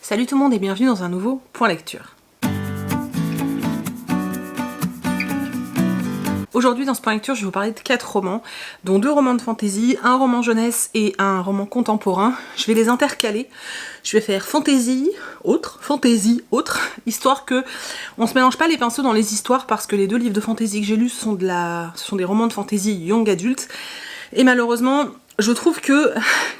Salut tout le monde et bienvenue dans un nouveau Point Lecture. Aujourd'hui dans ce Point Lecture, je vais vous parler de 4 romans, dont 2 romans de fantasy, un roman jeunesse et un roman contemporain. Je vais les intercaler. Je vais faire fantasy, autre, histoire que on se mélange pas les pinceaux dans les histoires parce que les 2 livres de fantasy que j'ai lus ce sont des romans de fantasy young adulte. Et malheureusement, je trouve que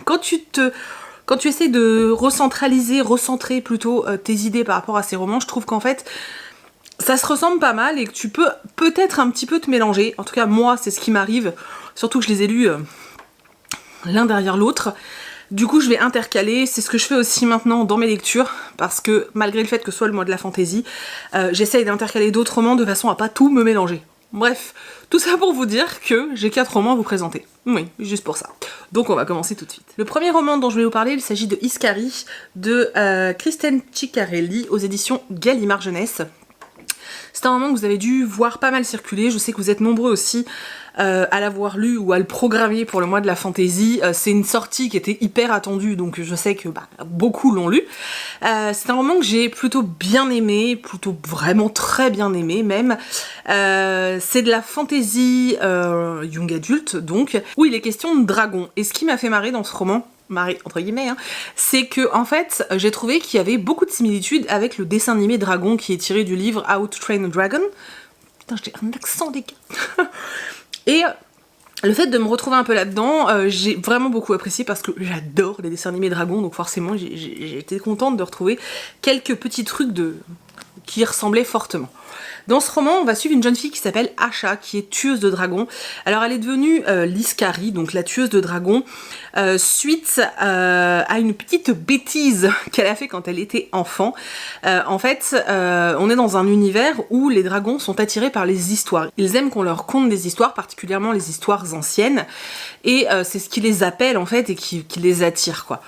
quand tu essaies de recentrer plutôt tes idées par rapport à ces romans, je trouve qu'en fait, ça se ressemble pas mal et que tu peux peut-être un petit peu te mélanger. En tout cas, moi, c'est ce qui m'arrive, surtout que je les ai lus l'un derrière l'autre. Du coup, je vais intercaler, c'est ce que je fais aussi maintenant dans mes lectures, parce que malgré le fait que ce soit le mois de la fantasy, j'essaye d'intercaler d'autres romans de façon à pas tout me mélanger. Bref, tout ça pour vous dire que j'ai 4 romans à vous présenter. Oui, juste pour ça. Donc on va commencer tout de suite. Le premier roman dont je vais vous parler, il s'agit de Iscari, de Kristen Ciccarelli, aux éditions Gallimard Jeunesse. C'est un roman que vous avez dû voir pas mal circuler, je sais que vous êtes nombreux aussi à l'avoir lu ou à le programmer pour le mois de la fantasy. C'est une sortie qui était hyper attendue, donc je sais que beaucoup l'ont lu. C'est un roman que j'ai plutôt bien aimé, plutôt vraiment très bien aimé même. C'est de la fantasy young adulte donc, où il est question de dragons. Et ce qui m'a fait marrer dans ce roman, entre guillemets, hein, c'est que en fait j'ai trouvé qu'il y avait beaucoup de similitudes avec le dessin animé Dragon qui est tiré du livre How to Train a Dragon. Putain, j'ai un accent les gars. Et le fait de me retrouver un peu là-dedans, j'ai vraiment beaucoup apprécié parce que j'adore les dessins animés Dragon, donc forcément j'ai été contente de retrouver quelques petits trucs qui y ressemblaient fortement. Dans ce roman, on va suivre une jeune fille qui s'appelle Asha, qui est tueuse de dragons. Alors elle est devenue l'Iscari, donc la tueuse de dragons, suite à une petite bêtise qu'elle a fait quand elle était enfant. En fait, on est dans un univers où les dragons sont attirés par les histoires. Ils aiment qu'on leur conte des histoires, particulièrement les histoires anciennes, et c'est ce qui les appelle en fait et qui les attire quoi.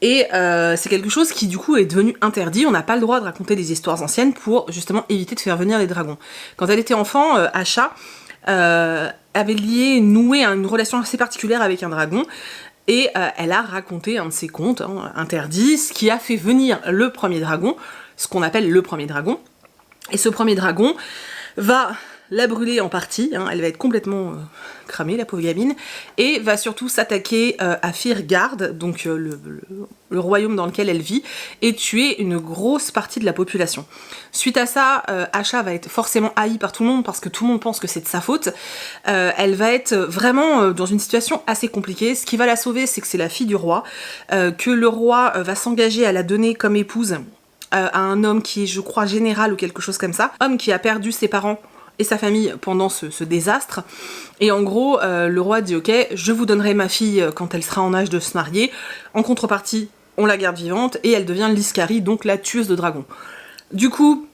Et c'est quelque chose qui du coup est devenu interdit, on n'a pas le droit de raconter des histoires anciennes pour justement éviter de faire venir les dragons. Quand elle était enfant, Asha avait noué une relation assez particulière avec un dragon, et elle a raconté un de ses contes interdits, ce qui a fait venir le premier dragon, ce qu'on appelle le premier dragon. Et ce premier dragon va la brûler en partie, elle va être complètement cramée, la pauvre gamine, et va surtout s'attaquer à Firgard, donc le royaume dans lequel elle vit, et tuer une grosse partie de la population. Suite à ça, Asha va être forcément haïe par tout le monde, parce que tout le monde pense que c'est de sa faute. Elle va être vraiment dans une situation assez compliquée. Ce qui va la sauver, c'est que c'est la fille du roi, que le roi va s'engager à la donner comme épouse à un homme qui est, je crois, général ou quelque chose comme ça. Homme qui a perdu ses parents et sa famille pendant ce désastre. Et en gros, le roi dit ok, je vous donnerai ma fille quand elle sera en âge de se marier. En contrepartie, on la garde vivante et elle devient l'Iscari, donc la tueuse de dragons. Du coup,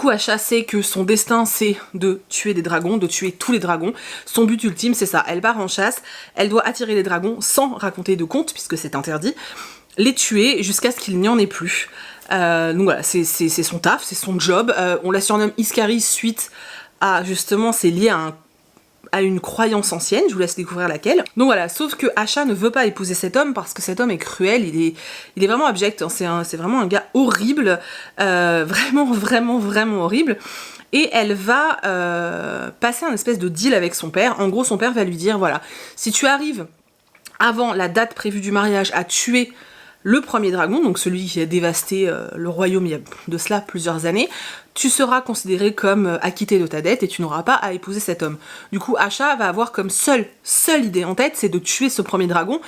Asha sait que son destin c'est de tuer des dragons, de tuer tous les dragons. Son but ultime c'est ça, elle part en chasse, elle doit attirer les dragons sans raconter de contes puisque c'est interdit, les tuer jusqu'à ce qu'il n'y en ait plus. Donc voilà, c'est son taf, c'est son job. On la surnomme Iscari suite à, justement, c'est lié à une croyance ancienne, je vous laisse découvrir laquelle. Donc voilà, sauf que Asha ne veut pas épouser cet homme parce que cet homme est cruel, il est vraiment abject, c'est vraiment un gars horrible, vraiment horrible. Et elle va passer un espèce de deal avec son père. En gros, son père va lui dire, voilà, si tu arrives avant la date prévue du mariage à tuer le premier dragon, donc celui qui a dévasté le royaume il y a de cela plusieurs années, tu seras considéré comme acquitté de ta dette et tu n'auras pas à épouser cet homme. Du coup, Asha va avoir comme seule idée en tête, c'est de tuer ce premier dragon,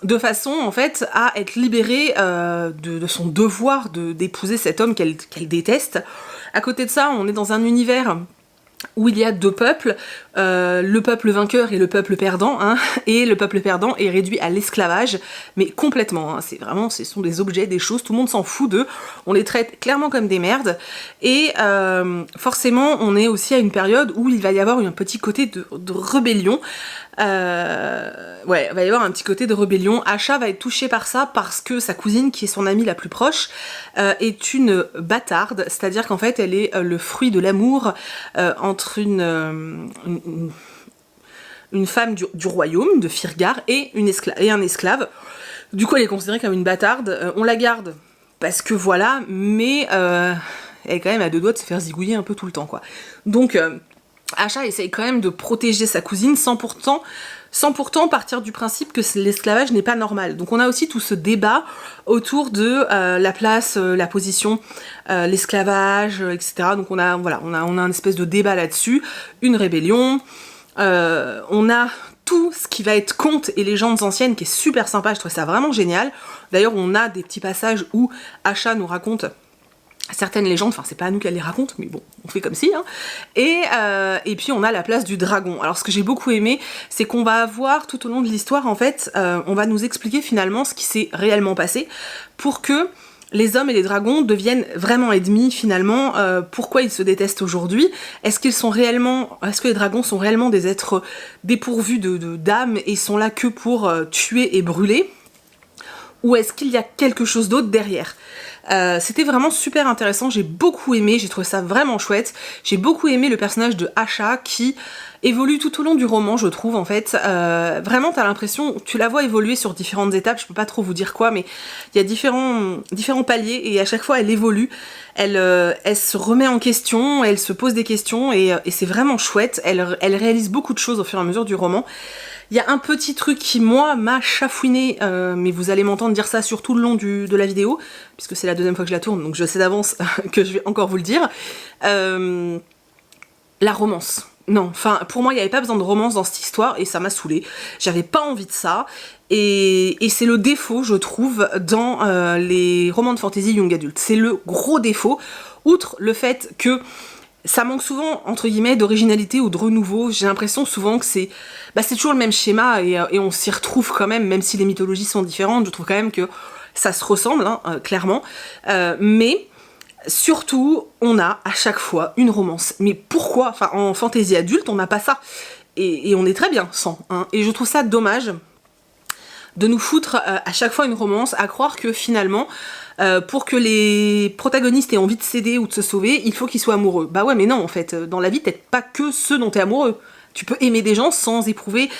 de façon en fait à être libérée de son devoir d'épouser cet homme qu'elle déteste. À côté de ça, on est dans un univers où il y a 2 peuples, le peuple vainqueur et le peuple perdant, et le peuple perdant est réduit à l'esclavage, mais complètement, c'est vraiment, ce sont des objets, des choses, tout le monde s'en fout d'eux, on les traite clairement comme des merdes, et forcément on est aussi à une période où il va y avoir un petit côté de rébellion. Ouais, il va y avoir un petit côté de rébellion. Asha va être touchée par ça parce que sa cousine, qui est son amie la plus proche, est une bâtarde, c'est-à-dire qu'en fait elle est le fruit de l'amour entre une femme du royaume de Firgard et un esclave. Du coup elle est considérée comme une bâtarde, on la garde parce que voilà, mais elle est quand même à 2 doigts de se faire zigouiller un peu tout le temps, quoi. Donc Asha essaye quand même de protéger sa cousine sans pourtant partir du principe que l'esclavage n'est pas normal. Donc on a aussi tout ce débat autour de la place, la position, l'esclavage, etc. Donc on a un espèce de débat là-dessus, une rébellion, on a tout ce qui va être contes et légendes anciennes qui est super sympa, je trouve ça vraiment génial. D'ailleurs on a des petits passages où Asha nous raconte certaines légendes, enfin c'est pas à nous qu'elle les raconte, mais bon, on fait comme si, hein. Et puis on a la place du dragon. Alors ce que j'ai beaucoup aimé, c'est qu'on va avoir tout au long de l'histoire, en fait, on va nous expliquer finalement ce qui s'est réellement passé, pour que les hommes et les dragons deviennent vraiment ennemis finalement, pourquoi ils se détestent aujourd'hui, est-ce que les dragons sont réellement des êtres dépourvus d'âme et sont là que pour tuer et brûler, ou est-ce qu'il y a quelque chose d'autre derrière? C'était vraiment super intéressant, j'ai beaucoup aimé, j'ai trouvé ça vraiment chouette. J'ai beaucoup aimé le personnage de Asha qui évolue tout au long du roman, je trouve, en fait. Vraiment, t'as l'impression, tu la vois évoluer sur différentes étapes, je peux pas trop vous dire quoi, mais il y a différents paliers et à chaque fois elle évolue, elle se remet en question, elle se pose des questions et c'est vraiment chouette. Elle réalise beaucoup de choses au fur et à mesure du roman. Il y a un petit truc qui, moi, m'a chafouiné, mais vous allez m'entendre dire ça sur tout le long de la vidéo, puisque c'est la 2e fois que je la tourne, donc je sais d'avance que je vais encore vous le dire. La romance. Non, enfin, pour moi, il n'y avait pas besoin de romance dans cette histoire, et ça m'a saoulée. J'avais pas envie de ça, et c'est le défaut, je trouve, dans les romans de fantasy young adult. C'est le gros défaut, outre le fait que ça manque souvent, entre guillemets, d'originalité ou de renouveau. J'ai l'impression souvent que c'est toujours le même schéma et on s'y retrouve quand même si les mythologies sont différentes. Je trouve quand même que ça se ressemble, hein, clairement. Mais surtout, on a à chaque fois une romance. Mais pourquoi? Enfin, en fantasy adulte, on n'a pas ça. Et on est très bien sans. Hein. Et je trouve ça dommage de nous foutre à chaque fois une romance, à croire que finalement, pour que les protagonistes aient envie de s'aider ou de se sauver, il faut qu'ils soient amoureux. Bah ouais, mais non, en fait, dans la vie, t'es pas que ceux dont t'es amoureux. Tu peux aimer des gens sans éprouver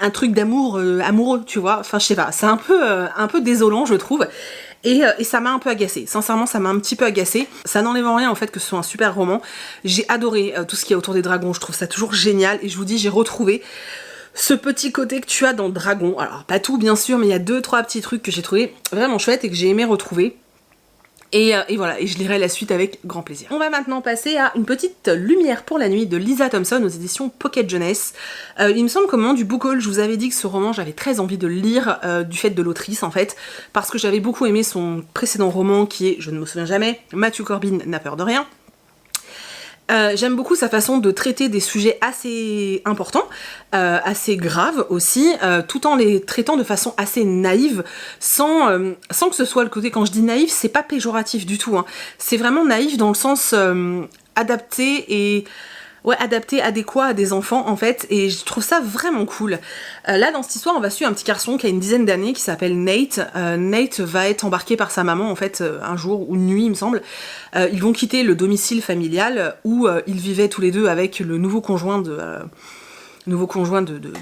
un truc d'amour amoureux, tu vois. Enfin, je sais pas, c'est un peu désolant, je trouve. Et ça m'a un peu agacée. Sincèrement, ça m'a un petit peu agacée. Ça n'enlève en rien, en fait, que ce soit un super roman. J'ai adoré tout ce qu'il y a autour des dragons. Je trouve ça toujours génial. Et je vous dis, j'ai retrouvé ce petit côté que tu as dans Dragon. Alors, pas tout, bien sûr, mais il y a 2-3 petits trucs que j'ai trouvé vraiment chouettes et que j'ai aimé retrouver. Et voilà, et je lirai la suite avec grand plaisir. On va maintenant passer à une petite lumière pour la nuit de Lisa Thompson aux éditions Pocket Jeunesse. Il me semble qu'au moment du book haul, je vous avais dit que ce roman, j'avais très envie de le lire du fait de l'autrice en fait, parce que j'avais beaucoup aimé son précédent roman qui est, je ne me souviens jamais, Matthew Corbin n'a peur de rien. J'aime beaucoup sa façon de traiter des sujets assez importants, assez graves aussi, tout en les traitant de façon assez naïve, sans que ce soit le côté, quand je dis naïf, c'est pas péjoratif du tout, hein. C'est vraiment naïf dans le sens adapté, adéquat à des enfants en fait, et je trouve ça vraiment cool. Là dans cette histoire on va suivre un petit garçon qui a une dizaine d'années qui s'appelle Nate. Nate va être embarqué par sa maman en fait un jour ou une nuit il me semble. Ils vont quitter le domicile familial où ils vivaient tous les deux avec le nouveau conjoint de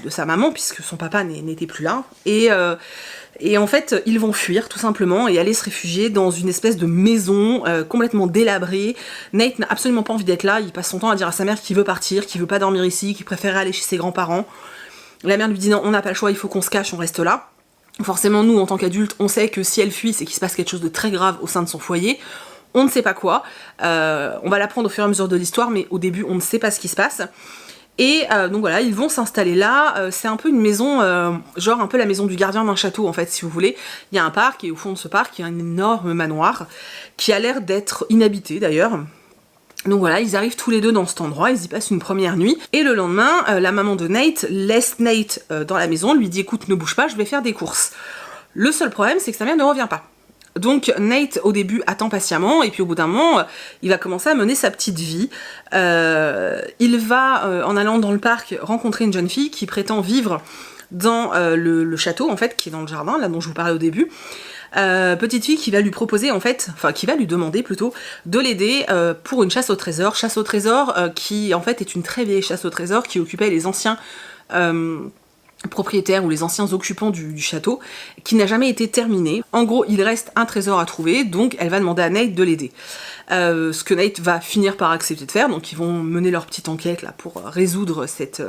sa maman puisque son papa n'était plus là. Et en fait, ils vont fuir tout simplement et aller se réfugier dans une espèce de maison complètement délabrée. Nate n'a absolument pas envie d'être là, il passe son temps à dire à sa mère qu'il veut partir, qu'il veut pas dormir ici, qu'il préfère aller chez ses grands-parents. La mère lui dit non, on n'a pas le choix, il faut qu'on se cache, on reste là. Forcément, nous, en tant qu'adultes, on sait que si elle fuit, c'est qu'il se passe quelque chose de très grave au sein de son foyer. On ne sait pas quoi. On va l'apprendre au fur et à mesure de l'histoire, mais au début, on ne sait pas ce qui se passe. Et donc voilà, ils vont s'installer là, c'est un peu une maison, genre un peu la maison du gardien d'un château en fait si vous voulez. Il y a un parc et au fond de ce parc il y a un énorme manoir qui a l'air d'être inhabité d'ailleurs. Donc voilà, ils arrivent tous les deux dans cet endroit, ils y passent une première nuit. Et le lendemain, la maman de Nate laisse Nate dans la maison, lui dit écoute ne bouge pas, je vais faire des courses. Le seul problème c'est que sa mère ne revient pas. Donc Nate au début attend patiemment et puis au bout d'un moment il va commencer à mener sa petite vie. Il va en allant dans le parc rencontrer une jeune fille qui prétend vivre dans le château en fait qui est dans le jardin là dont je vous parlais au début. Petite fille qui va lui proposer en fait, enfin qui va lui demander plutôt de l'aider pour une chasse au trésor qui en fait est une très vieille chasse au trésor qui occupait les anciens propriétaires ou les anciens occupants du château, qui n'a jamais été terminé. En gros, il reste un trésor à trouver, donc elle va demander à Nate de l'aider. Ce que Nate va finir par accepter de faire, donc ils vont mener leur petite enquête là pour résoudre cette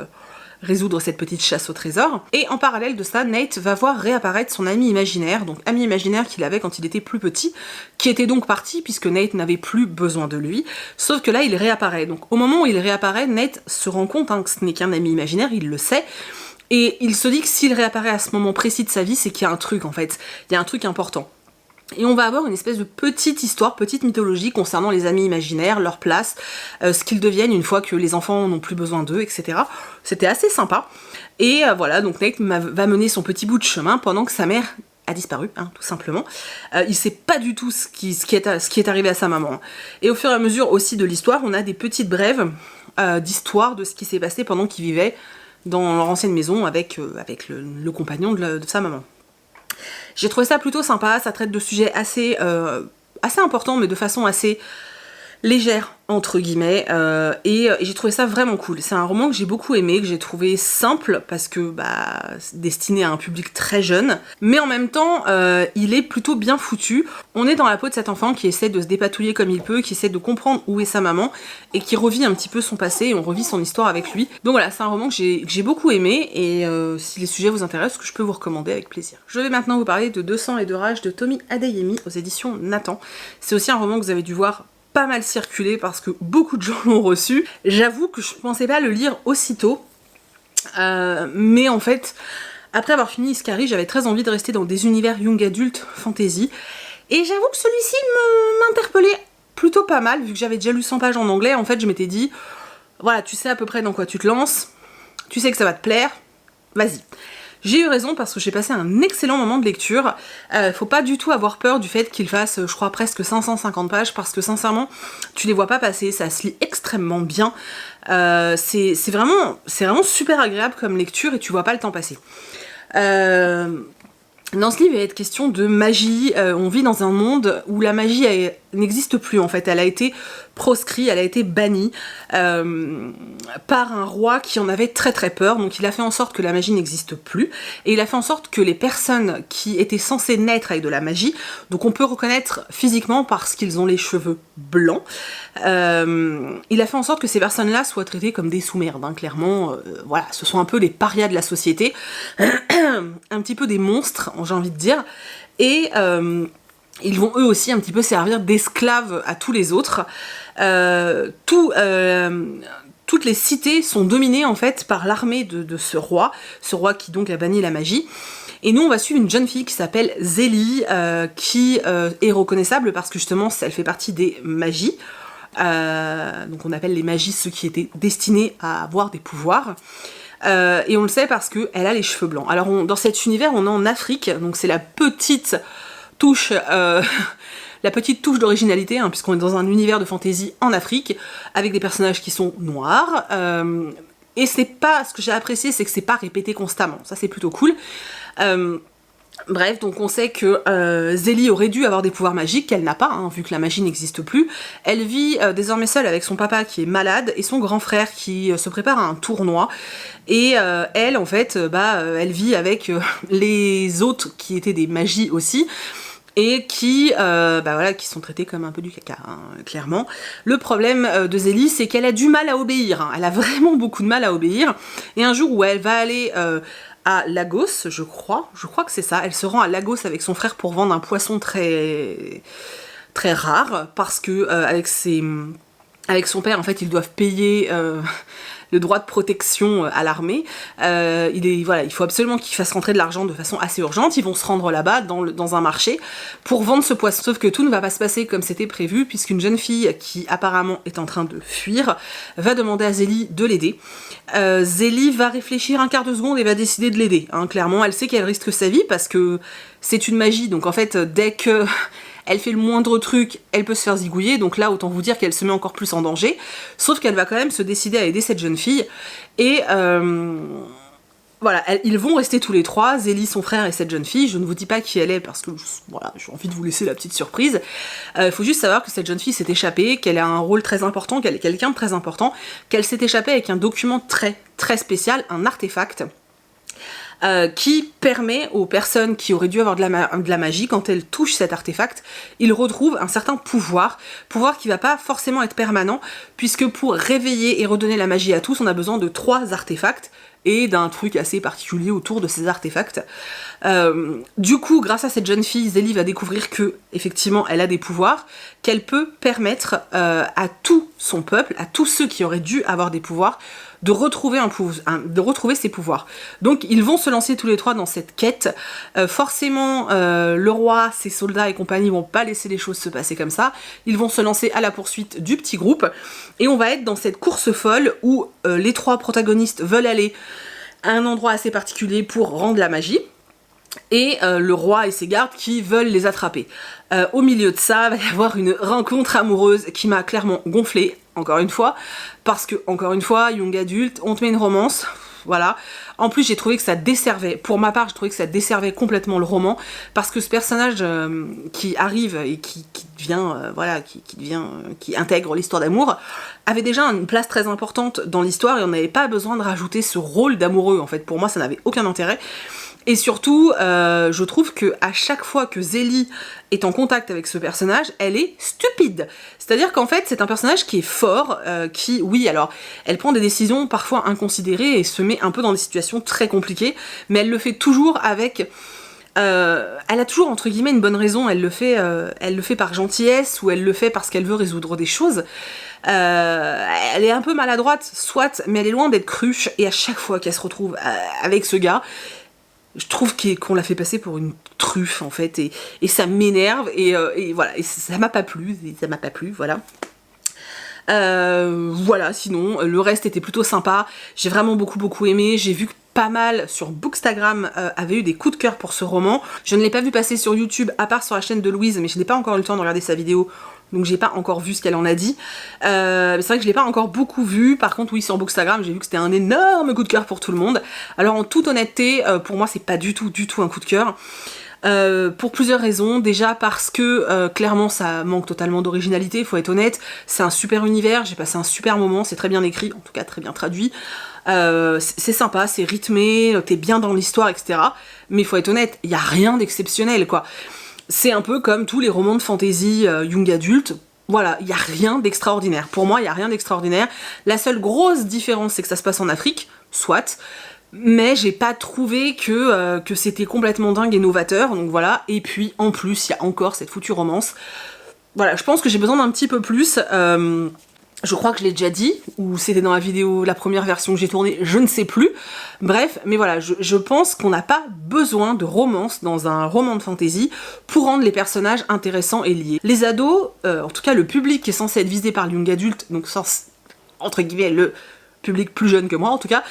petite chasse au trésor. Et en parallèle de ça, Nate va voir réapparaître son ami imaginaire, donc ami imaginaire qu'il avait quand il était plus petit, qui était donc parti puisque Nate n'avait plus besoin de lui, sauf que là il réapparaît. Donc au moment où il réapparaît, Nate se rend compte que ce n'est qu'un ami imaginaire, il le sait, et il se dit que s'il réapparaît à ce moment précis de sa vie, c'est qu'il y a un truc en fait, il y a un truc important. Et on va avoir une espèce de petite histoire, petite mythologie concernant les amis imaginaires, leur place, ce qu'ils deviennent une fois que les enfants n'ont plus besoin d'eux, etc. C'était assez sympa. Et voilà, donc Nate va mener son petit bout de chemin pendant que sa mère a disparu, hein, tout simplement. Il sait pas du tout ce qui est arrivé à sa maman. Et au fur et à mesure aussi de l'histoire, on a des petites brèves d'histoire de ce qui s'est passé pendant qu'ils vivaient dans leur ancienne maison avec le compagnon de sa maman. J'ai trouvé ça plutôt sympa, ça traite de sujets assez importants, mais de façon assez légère, entre guillemets, et j'ai trouvé ça vraiment cool. C'est un roman que j'ai beaucoup aimé, que j'ai trouvé simple, parce que c'est destiné à un public très jeune, mais en même temps, il est plutôt bien foutu. On est dans la peau de cet enfant qui essaie de se dépatouiller comme il peut, qui essaie de comprendre où est sa maman, et qui revit un petit peu son passé, et on revit son histoire avec lui. Donc voilà, c'est un roman que j'ai beaucoup aimé, et si les sujets vous intéressent, que je peux vous recommander avec plaisir. Je vais maintenant vous parler de 200 et de rage de Tomie Adeyemi aux éditions Nathan. C'est aussi un roman que vous avez dû voir pas mal circulé parce que beaucoup de gens l'ont reçu. J'avoue que je pensais pas le lire aussitôt, mais en fait, après avoir fini Iskari, j'avais très envie de rester dans des univers young adult fantasy, et j'avoue que celui-ci m'interpellait plutôt pas mal, vu que j'avais déjà lu 100 pages en anglais. En fait, je m'étais dit, voilà, tu sais à peu près dans quoi tu te lances, tu sais que ça va te plaire, vas-y. J'ai eu raison parce que j'ai passé un excellent moment de lecture. Faut pas du tout avoir peur du fait qu'il fasse, je crois, presque 550 pages, parce que sincèrement, tu les vois pas passer, ça se lit extrêmement bien. C'est vraiment super agréable comme lecture et tu vois pas le temps passer. Dans ce livre, il va être question de magie. On vit dans un monde où la magie n'existe plus en fait. Elle a été proscrite, elle a été bannie par un roi qui en avait très très peur. Donc il a fait en sorte que la magie n'existe plus. Et il a fait en sorte que les personnes qui étaient censées naître avec de la magie, donc on peut reconnaître physiquement parce qu'ils ont les cheveux blancs, il a fait en sorte que ces personnes-là soient traitées comme des sous-merdes, hein, clairement. Voilà, ce sont un peu les parias de la société, un petit peu des monstres, j'ai envie de dire. Et ils vont eux aussi un petit peu servir d'esclaves à tous les autres. Toutes les cités sont dominées en fait par l'armée de ce roi qui donc a banni la magie. Et nous on va suivre une jeune fille qui s'appelle Zélie, qui est reconnaissable parce que justement elle fait partie des magies. Donc on appelle les magies ceux qui étaient destinés à avoir des pouvoirs. Et on le sait parce qu'elle a les cheveux blancs. Alors dans cet univers on est en Afrique, donc c'est la petite touche d'originalité, hein, puisqu'on est dans un univers de fantasy en Afrique, avec des personnages qui sont noirs, et c'est pas, ce que j'ai apprécié, c'est que c'est pas répété constamment, ça c'est plutôt cool. Bref, donc on sait que Zélie aurait dû avoir des pouvoirs magiques, qu'elle n'a pas, hein, vu que la magie n'existe plus. Elle vit désormais seule avec son papa qui est malade, et son grand frère qui se prépare à un tournoi, et elle, en fait, elle vit avec les autres qui étaient des magies aussi, et qui sont traités comme un peu du caca, hein, clairement. Le problème de Zélie, c'est qu'elle a du mal à obéir, hein. Elle a vraiment beaucoup de mal à obéir, et un jour où elle va aller à Lagos, je crois que c'est ça, elle se rend à Lagos avec son frère pour vendre un poisson très, très rare, parce que avec son père, en fait, ils doivent payer le droit de protection à l'armée. Il faut absolument qu'ils fassent rentrer de l'argent de façon assez urgente. Ils vont se rendre là-bas, dans un marché, pour vendre ce poisson. Sauf que tout ne va pas se passer comme c'était prévu, puisqu'une jeune fille, qui apparemment est en train de fuir, va demander à Zélie de l'aider. Zélie va réfléchir un quart de seconde et va décider de l'aider. Hein. Clairement, elle sait qu'elle risque sa vie, parce que c'est une magie. Donc en fait, dès que elle fait le moindre truc, elle peut se faire zigouiller, donc là autant vous dire qu'elle se met encore plus en danger, sauf qu'elle va quand même se décider à aider cette jeune fille, et voilà, ils vont rester tous les trois, Zélie, son frère et cette jeune fille. Je ne vous dis pas qui elle est parce que voilà, j'ai envie de vous laisser la petite surprise. Il faut juste savoir que cette jeune fille s'est échappée, qu'elle a un rôle très important, qu'elle est quelqu'un de très important, qu'elle s'est échappée avec un document très très spécial, un artefact, qui permet aux personnes qui auraient dû avoir de la magie, quand elles touchent cet artefact, ils retrouvent un certain pouvoir qui va pas forcément être permanent, puisque pour réveiller et redonner la magie à tous, on a besoin de 3 artefacts, et d'un truc assez particulier autour de ces artefacts. Du coup, grâce à cette jeune fille, Zélie va découvrir que, effectivement, elle a des pouvoirs, qu'elle peut permettre à tout son peuple, à tous ceux qui auraient dû avoir des pouvoirs, de retrouver ses pouvoirs. Donc ils vont se lancer tous les 3 dans cette quête. Forcément, le roi, ses soldats et compagnie vont pas laisser les choses se passer comme ça. Ils vont se lancer à la poursuite du petit groupe, et on va être dans cette course folle où les 3 protagonistes veulent aller à un endroit assez particulier pour rendre la magie, et le roi et ses gardes qui veulent les attraper. Au milieu de ça, il va y avoir une rencontre amoureuse qui m'a clairement gonflée, encore une fois, parce que, encore une fois, young adulte, on te met une romance, voilà. En plus, j'ai trouvé que ça desservait, pour ma part, j'ai trouvé que ça desservait complètement le roman, parce que ce personnage qui arrive et qui devient, qui intègre l'histoire d'amour, avait déjà une place très importante dans l'histoire, et on n'avait pas besoin de rajouter ce rôle d'amoureux, en fait. Pour moi, ça n'avait aucun intérêt. Et surtout, je trouve que à chaque fois que Zélie est en contact avec ce personnage, elle est stupide. C'est-à-dire qu'en fait, c'est un personnage qui est fort, qui, oui, alors, elle prend des décisions parfois inconsidérées et se met un peu dans des situations très compliquées, mais elle le fait toujours avec... elle a toujours, entre guillemets, une bonne raison. Elle le fait par gentillesse, ou elle le fait parce qu'elle veut résoudre des choses. Elle est un peu maladroite, soit, mais elle est loin d'être cruche, et à chaque fois qu'elle se retrouve avec ce gars, je trouve qu'on l'a fait passer pour une truffe, en fait, et ça m'énerve, et voilà, et ça m'a pas plu, voilà. Voilà, sinon, le reste était plutôt sympa, j'ai vraiment beaucoup aimé, j'ai vu que pas mal sur Bookstagram avaient eu des coups de cœur pour ce roman. Je ne l'ai pas vu passer sur YouTube, à part sur la chaîne de Louise, mais je n'ai pas encore eu le temps de regarder sa vidéo, donc j'ai pas encore vu ce qu'elle en a dit. C'est vrai que je l'ai pas encore beaucoup vu. Par contre, oui, sur Bookstagram, j'ai vu que c'était un énorme coup de cœur pour tout le monde. Alors en toute honnêteté, pour moi, c'est pas du tout un coup de cœur. Pour plusieurs raisons. Déjà parce que clairement ça manque totalement d'originalité, faut être honnête. C'est un super univers, j'ai passé un super moment, c'est très bien écrit, en tout cas très bien traduit. C'est sympa, c'est rythmé, t'es bien dans l'histoire, etc. Mais faut être honnête, il y a rien d'exceptionnel, quoi. C'est un peu comme tous les romans de fantasy young adulte. Voilà, il n'y a rien d'extraordinaire. Pour moi, il n'y a rien d'extraordinaire. La seule grosse différence, c'est que ça se passe en Afrique, soit. Mais j'ai pas trouvé que c'était complètement dingue et novateur, donc voilà. Et puis, en plus, il y a encore cette foutue romance. Voilà, je pense que j'ai besoin d'un petit peu plus. Je crois que je l'ai déjà dit, ou c'était dans la vidéo, la première version que j'ai tournée, je ne sais plus. Bref, mais voilà, je pense qu'on n'a pas besoin de romance dans un roman de fantasy pour rendre les personnages intéressants et liés. Les ados, en tout cas le public qui est censé être visé par le young adulte, donc entre guillemets le public plus jeune que moi en tout cas,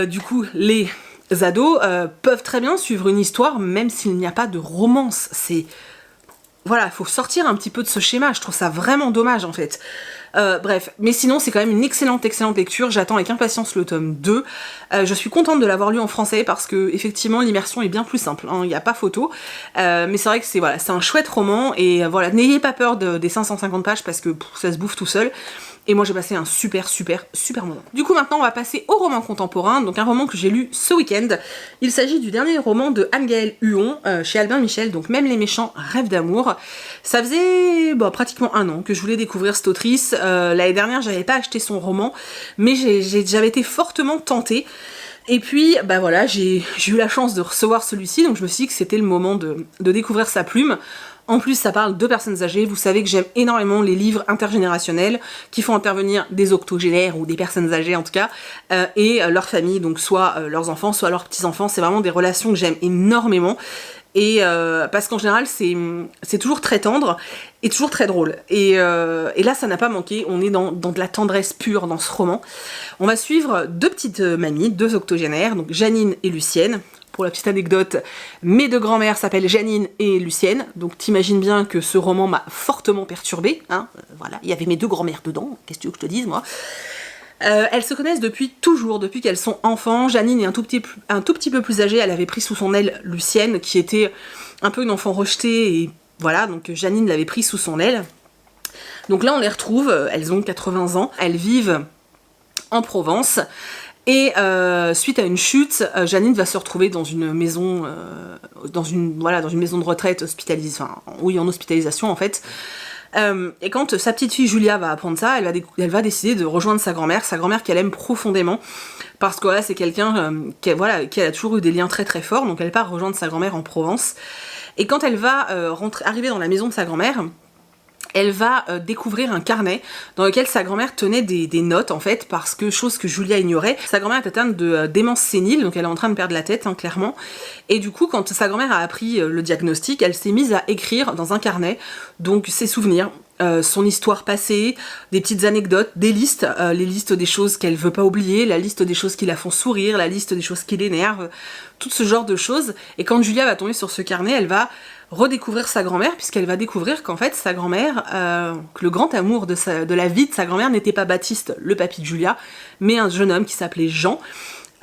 du coup les ados peuvent très bien suivre une histoire même s'il n'y a pas de romance. C'est... Voilà, il faut sortir un petit peu de ce schéma, je trouve ça vraiment dommage en fait. Bref, mais sinon c'est quand même une excellente lecture, j'attends avec impatience le tome 2. Je suis contente de l'avoir lu en français parce que effectivement l'immersion est bien plus simple, hein, il n'y a pas photo. Mais c'est vrai que c'est un chouette roman, et voilà, n'ayez pas peur des 550 pages parce que ça se bouffe tout seul. Et moi j'ai passé un super moment. Du coup maintenant on va passer au roman contemporain, donc un roman que j'ai lu ce week-end. Il s'agit du dernier roman de Anne-Gaëlle Huon, chez Albin Michel, donc Même les méchants rêvent d'amour. Ça faisait pratiquement 1 an que je voulais découvrir cette autrice. L'année dernière j'avais pas acheté son roman, mais j'avais été fortement tentée. Et puis, bah voilà, j'ai eu la chance de recevoir celui-ci, donc je me suis dit que c'était le moment de découvrir sa plume. En plus, ça parle de personnes âgées. Vous savez que j'aime énormément les livres intergénérationnels qui font intervenir des octogénaires, ou des personnes âgées en tout cas, et leur famille, donc soit leurs enfants, soit leurs petits-enfants. C'est vraiment des relations que j'aime énormément. Et parce qu'en général, c'est toujours très tendre et toujours très drôle. Et là, ça n'a pas manqué. On est dans de la tendresse pure dans ce roman. On va suivre 2 petites mamies, 2 octogénaires, donc Janine et Lucienne. Pour la petite anecdote, mes 2 grand-mères s'appellent Janine et Lucienne, donc t'imagines bien que ce roman m'a fortement perturbée, hein. Voilà, il y avait mes 2 grand-mères dedans, qu'est-ce que tu veux que je te dise, moi. Elles se connaissent depuis toujours, depuis qu'elles sont enfants. Janine est un tout petit peu plus âgée, elle avait pris sous son aile Lucienne, qui était un peu une enfant rejetée, et voilà, donc Janine l'avait pris sous son aile. Donc là on les retrouve, elles ont 80 ans, elles vivent en Provence. Et suite à une chute, Janine va se retrouver dans une maison, dans une maison de retraite hospitalisée, enfin oui, en hospitalisation en fait. Et quand sa petite fille Julia va apprendre ça, elle va décider de rejoindre sa grand-mère qu'elle aime profondément, parce que voilà, c'est quelqu'un qui a toujours eu des liens très très forts, donc elle part rejoindre sa grand-mère en Provence. Et quand elle va arriver dans la maison de sa grand-mère, elle va découvrir un carnet dans lequel sa grand-mère tenait des notes en fait, parce que, chose que Julia ignorait, sa grand-mère est atteinte de démence sénile, donc elle est en train de perdre la tête, hein, clairement. Et du coup, quand sa grand-mère a appris le diagnostic, elle s'est mise à écrire dans un carnet donc ses souvenirs, son histoire passée, des petites anecdotes, des listes, les listes des choses qu'elle veut pas oublier, la liste des choses qui la font sourire, la liste des choses qui l'énervent, tout ce genre de choses. Et quand Julia va tomber sur ce carnet, elle va redécouvrir sa grand-mère, puisqu'elle va découvrir qu'en fait sa grand-mère, que le grand amour de la vie de sa grand-mère n'était pas Baptiste, le papy de Julia, mais un jeune homme qui s'appelait Jean.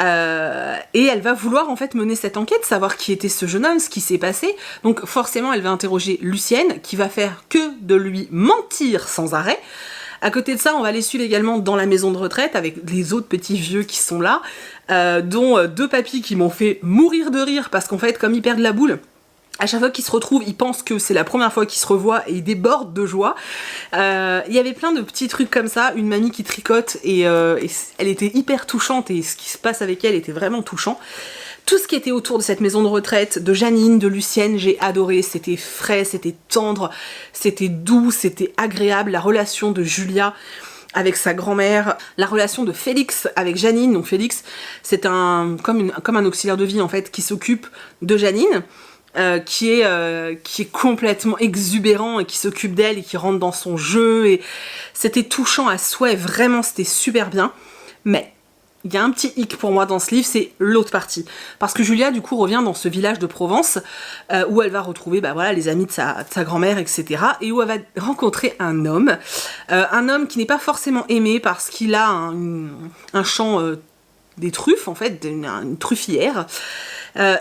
Et elle va vouloir en fait mener cette enquête, savoir qui était ce jeune homme, ce qui s'est passé. Donc forcément elle va interroger Lucienne, qui va faire que de lui mentir sans arrêt. À côté de ça, on va les suivre également dans la maison de retraite avec les autres petits vieux qui sont là, dont deux papys qui m'ont fait mourir de rire, parce qu'en fait comme ils perdent la boule, à chaque fois qu'ils se retrouvent, ils pensent que c'est la première fois qu'ils se revoient et ils débordent de joie. Il y avait plein de petits trucs comme ça, une mamie qui tricote et elle était hyper touchante et ce qui se passe avec elle était vraiment touchant. Tout ce qui était autour de cette maison de retraite, de Janine, de Lucienne, j'ai adoré, c'était frais, c'était tendre, c'était doux, c'était agréable, la relation de Julia avec sa grand-mère, la relation de Félix avec Janine. Donc Félix, c'est comme un auxiliaire de vie en fait, qui s'occupe de Janine. Qui est complètement exubérant et qui s'occupe d'elle et qui rentre dans son jeu, et c'était touchant à souhait, vraiment c'était super bien. Mais il y a un petit hic pour moi dans ce livre, c'est l'autre partie, parce que Julia du coup revient dans ce village de Provence où elle va retrouver les amis de sa grand-mère, etc., et où elle va rencontrer un homme qui n'est pas forcément aimé parce qu'il a un champ des truffes en fait, une truffière.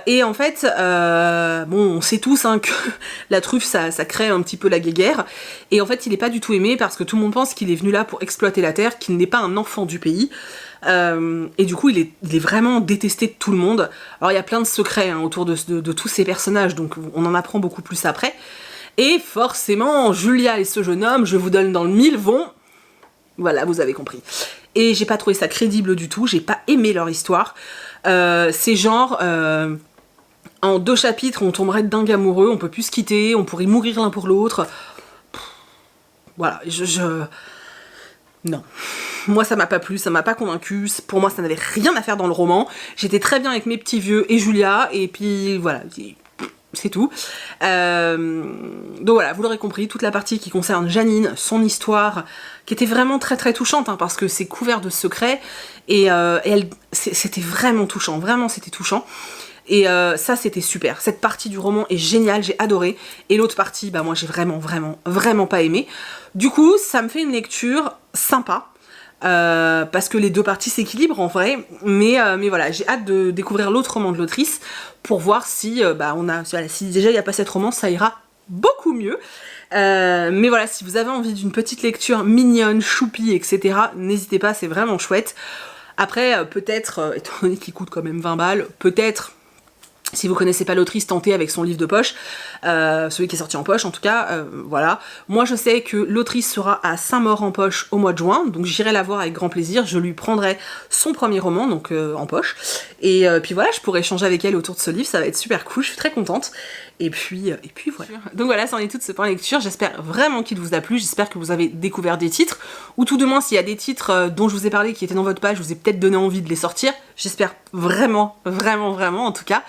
Et en fait, on sait tous hein, que la truffe ça crée un petit peu la guéguerre, et en fait il est pas du tout aimé parce que tout le monde pense qu'il est venu là pour exploiter la terre, qu'il n'est pas un enfant du pays, et du coup il est vraiment détesté de tout le monde. Alors il y a plein de secrets hein, autour de tous ces personnages, donc on en apprend beaucoup plus après, et forcément Julia et ce jeune homme, je vous donne dans le mille, voilà, vous avez compris. Et j'ai pas trouvé ça crédible du tout, j'ai pas aimé leur histoire. C'est genre, en 2 chapitres, on tomberait de dingue amoureux, on peut plus se quitter, on pourrait mourir l'un pour l'autre. Voilà, non. Moi ça m'a pas plu, ça m'a pas convaincu, pour moi ça n'avait rien à faire dans le roman. J'étais très bien avec mes petits vieux et Julia, et puis voilà, c'est tout. Donc voilà, vous l'aurez compris, toute la partie qui concerne Janine, son histoire, qui était vraiment très très touchante, hein, parce que c'est couvert de secrets, et c'était vraiment touchant, vraiment c'était touchant. Et ça c'était super, cette partie du roman est géniale, j'ai adoré, et l'autre partie, moi j'ai vraiment pas aimé. Du coup ça me fait une lecture sympa, parce que les deux parties s'équilibrent en vrai, mais voilà, j'ai hâte de découvrir l'autre roman de l'autrice pour voir si, si déjà il n'y a pas cette romance, ça ira beaucoup mieux. Mais voilà, si vous avez envie d'une petite lecture mignonne, choupie, etc., n'hésitez pas, c'est vraiment chouette. Après, peut-être, étant donné qu'il coûte quand même 20 balles, peut-être, si vous connaissez pas l'autrice, tentez avec son livre de poche, celui qui est sorti en poche en tout cas, voilà. Moi je sais que l'autrice sera à Saint-Maur-en-Poche au mois de juin, donc j'irai la voir avec grand plaisir, je lui prendrai son premier roman, donc en poche, et puis voilà, je pourrai échanger avec elle autour de ce livre, ça va être super cool, je suis très contente, et puis voilà. Donc voilà, c'en est tout de ce point lecture, j'espère vraiment qu'il vous a plu, j'espère que vous avez découvert des titres, ou tout de moins s'il y a des titres dont je vous ai parlé qui étaient dans votre page, je vous ai peut-être donné envie de les sortir, j'espère vraiment en tout cas.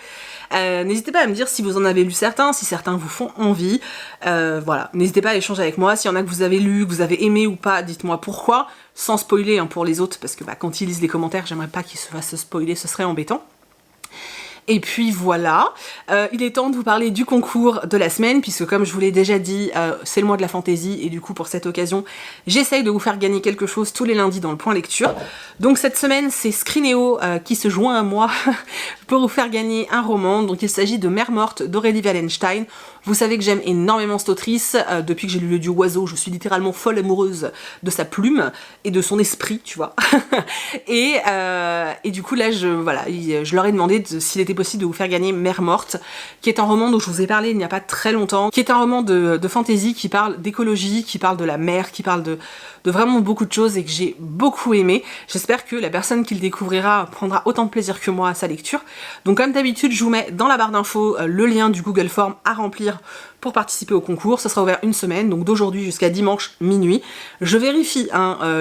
N'hésitez pas à me dire si vous en avez lu certains, si certains vous font envie, voilà, n'hésitez pas à échanger avec moi, s'il y en a que vous avez lu, que vous avez aimé ou pas, dites-moi pourquoi, sans spoiler hein, pour les autres, parce que quand ils lisent les commentaires, j'aimerais pas qu'ils se fassent spoiler, ce serait embêtant. Et puis voilà, il est temps de vous parler du concours de la semaine, puisque comme je vous l'ai déjà dit, c'est le mois de la fantaisie, et du coup pour cette occasion, j'essaye de vous faire gagner quelque chose tous les lundis dans le point lecture. Donc cette semaine, c'est Scrineo qui se joint à moi pour vous faire gagner un roman. Donc il s'agit de Mère morte d'Aurélie Wallenstein. Vous savez que j'aime énormément cette autrice, depuis que j'ai lu Le Dieu Oiseau, je suis littéralement folle amoureuse de sa plume et de son esprit, tu vois. et du coup là, je leur ai demandé s'il était possible de vous faire gagner Mère Morte, qui est un roman dont je vous ai parlé il n'y a pas très longtemps, qui est un roman de fantasy qui parle d'écologie, qui parle de la mer, qui parle de vraiment beaucoup de choses et que j'ai beaucoup aimé. J'espère que la personne qui le découvrira prendra autant de plaisir que moi à sa lecture. Donc comme d'habitude, je vous mets dans la barre d'infos le lien du Google Form à remplir pour participer au concours. Ça sera ouvert une semaine, donc d'aujourd'hui jusqu'à dimanche minuit. Je vérifie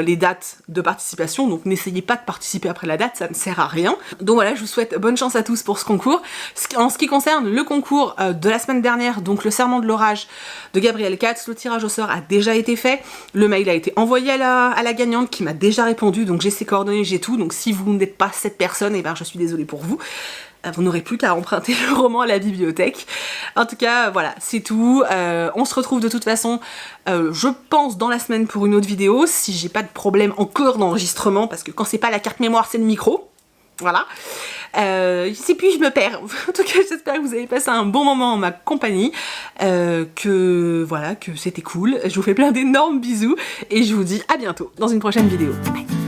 les dates de participation, donc n'essayez pas de participer après la date, ça ne sert à rien. Donc voilà, je vous souhaite bonne chance à tous pour ce concours. En ce qui concerne le concours de la semaine dernière, donc le Serment de l'orage de Gabriel Katz, le tirage au sort a déjà été fait, le mail a été envoyé à la gagnante qui m'a déjà répondu, donc j'ai ses coordonnées, j'ai tout, donc si vous n'êtes pas cette personne, et ben je suis désolée pour vous. Vous n'aurez plus qu'à emprunter le roman à la bibliothèque. En tout cas, voilà, c'est tout. On se retrouve de toute façon, je pense, dans la semaine pour une autre vidéo, si j'ai pas de problème encore d'enregistrement, parce que quand c'est pas la carte mémoire, c'est le micro. Voilà. Je sais plus, je me perds. En tout cas, j'espère que vous avez passé un bon moment en ma compagnie, que c'était cool. Je vous fais plein d'énormes bisous, et je vous dis à bientôt dans une prochaine vidéo. Bye.